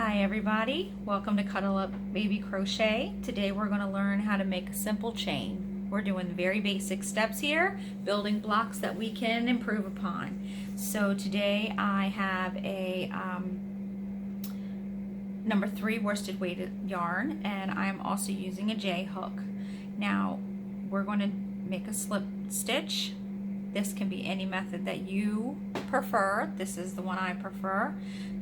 Hi everybody, welcome to Cuddle Up Baby Crochet. Today we're going to learn how to make a simple chain. We're doing very basic steps here, building blocks that we can improve upon. So today I have a number 3 worsted weighted yarn, and I'm also using a J hook. Now we're going to make a slip stitch. This can be any method that you prefer. This is the one I prefer,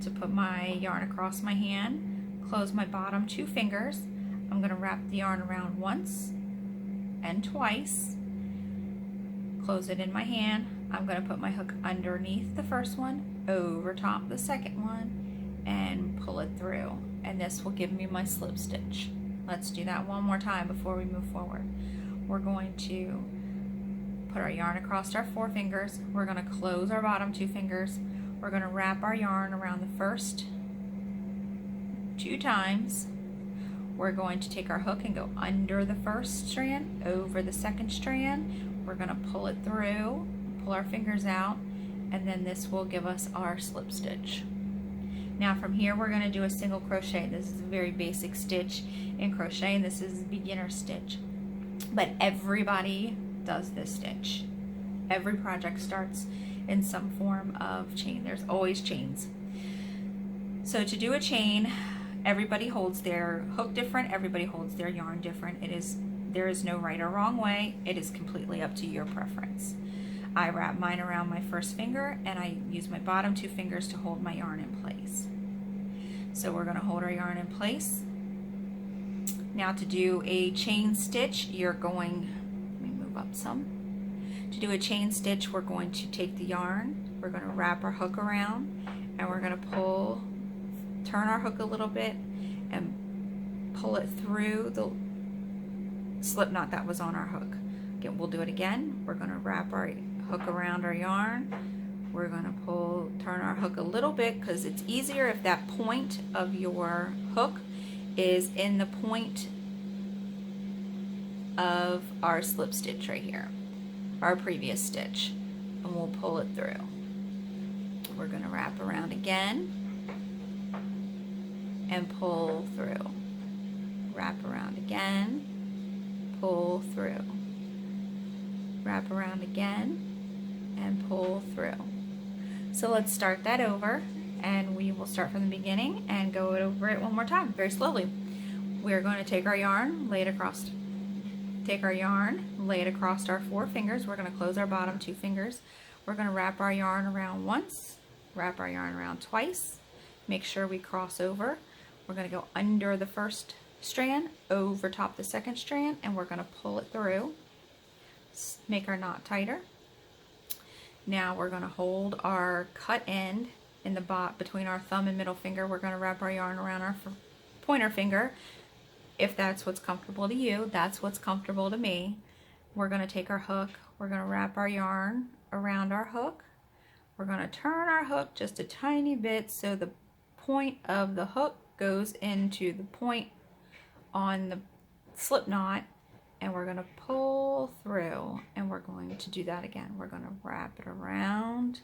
to put my yarn across my hand, close my bottom 2 fingers. I'm going to wrap the yarn around once and twice, close it in my hand. I'm going to put my hook underneath the first one, over top the second one, and pull it through. And this will give me my slip stitch. Let's do that one more time before we move forward. We're going to put our yarn across our 4 fingers. We're going to close our bottom 2 fingers. We're going to wrap our yarn around the first 2 times. We're going to take our hook and go under the first strand, over the second strand. We're going to pull it through, pull our fingers out, and then this will give us our slip stitch. Now from here we're going to do a single crochet. This is a very basic stitch in crochet, and this is beginner stitch. But everybody does this stitch. Every project starts in some form of chain. There's always chains. So to do a chain, everybody holds their hook different, everybody holds their yarn different. There is no right or wrong way. It is completely up to your preference. I wrap mine around my first finger, and I use my bottom 2 fingers to hold my yarn in place. So we're going to hold our yarn in place. Now to do a chain stitch, up some. To do a chain stitch, we're going to take the yarn, we're going to wrap our hook around, and we're going to turn our hook a little bit and pull it through the slip knot that was on our hook. Again, we'll do it again. We're going to wrap our hook around our yarn. We're going to turn our hook a little bit, because it's easier if that point of your hook is in the point of our slip stitch right here, our previous stitch, and we'll pull it through. We're going to wrap around again and pull through. Wrap around again, pull through. Wrap around again and pull through. So let's start that over, and we will start from the beginning and go over it one more time very slowly. We're going to take our yarn, lay it across our 4 fingers. We're going to close our bottom 2 fingers. We're going to wrap our yarn around once, wrap our yarn around twice, make sure we cross over. We're going to go under the first strand, over top the second strand, and we're going to pull it through, make our knot tighter. Now we're going to hold our cut end in the between our thumb and middle finger. We're going to wrap our yarn around our pointer finger. If that's what's comfortable to you, that's what's comfortable to me. We're going to take our hook, we're going to wrap our yarn around our hook. We're going to turn our hook just a tiny bit so the point of the hook goes into the point on the slip knot, and we're going to pull through, and we're going to do that again. We're going to wrap it around,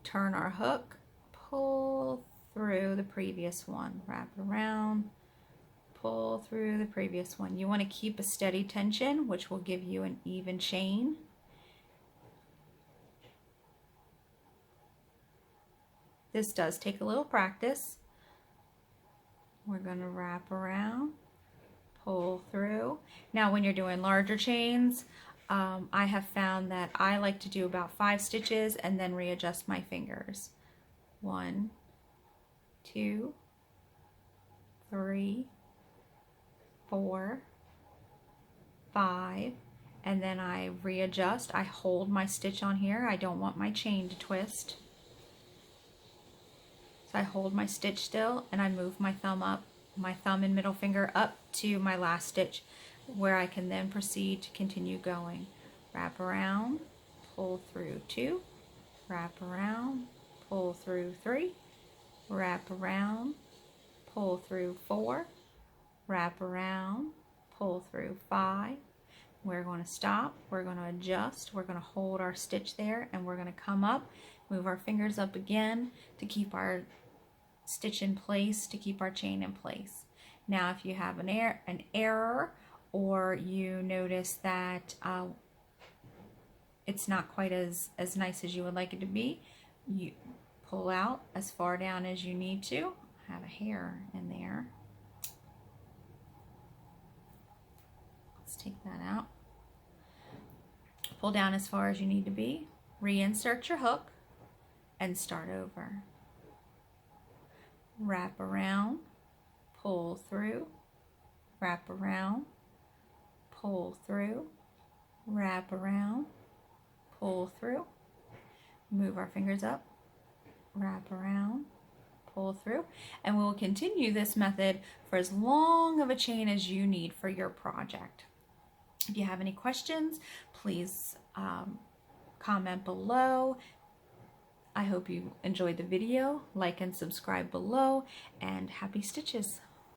turn our hook, pull through the previous one, wrap around, pull through the previous one. You want to keep a steady tension, which will give you an even chain. This does take a little practice. We're going to wrap around, pull through. Now when you're doing larger chains, I have found that I like to do about 5 stitches and then readjust my fingers. 1, 2, 3, 4, 5, and then I readjust. I hold my stitch on here. I don't want my chain to twist. So I hold my stitch still, and I move my thumb and middle finger up to my last stitch, where I can then proceed to continue going. Wrap around, pull through 2, wrap around, pull through 3, wrap around, pull through 4, wrap around, pull through 5. We're going to stop, we're going to adjust, we're going to hold our stitch there, and we're going to come up, move our fingers up again to keep our stitch in place to keep our chain in place. Now if you have an error, or you notice that it's not quite as nice as you would like it to be, you pull out as far down as you need to. I have a hair in there. Let's take that out. Pull down as far as you need to be, reinsert your hook, and start over. Wrap around, pull through, wrap around, pull through, wrap around, pull through, move our fingers up, wrap around, pull through, and we'll continue this method for as long of a chain as you need for your project. If you have any questions, please comment below. I hope you enjoyed the video. Like and subscribe below, and happy stitches.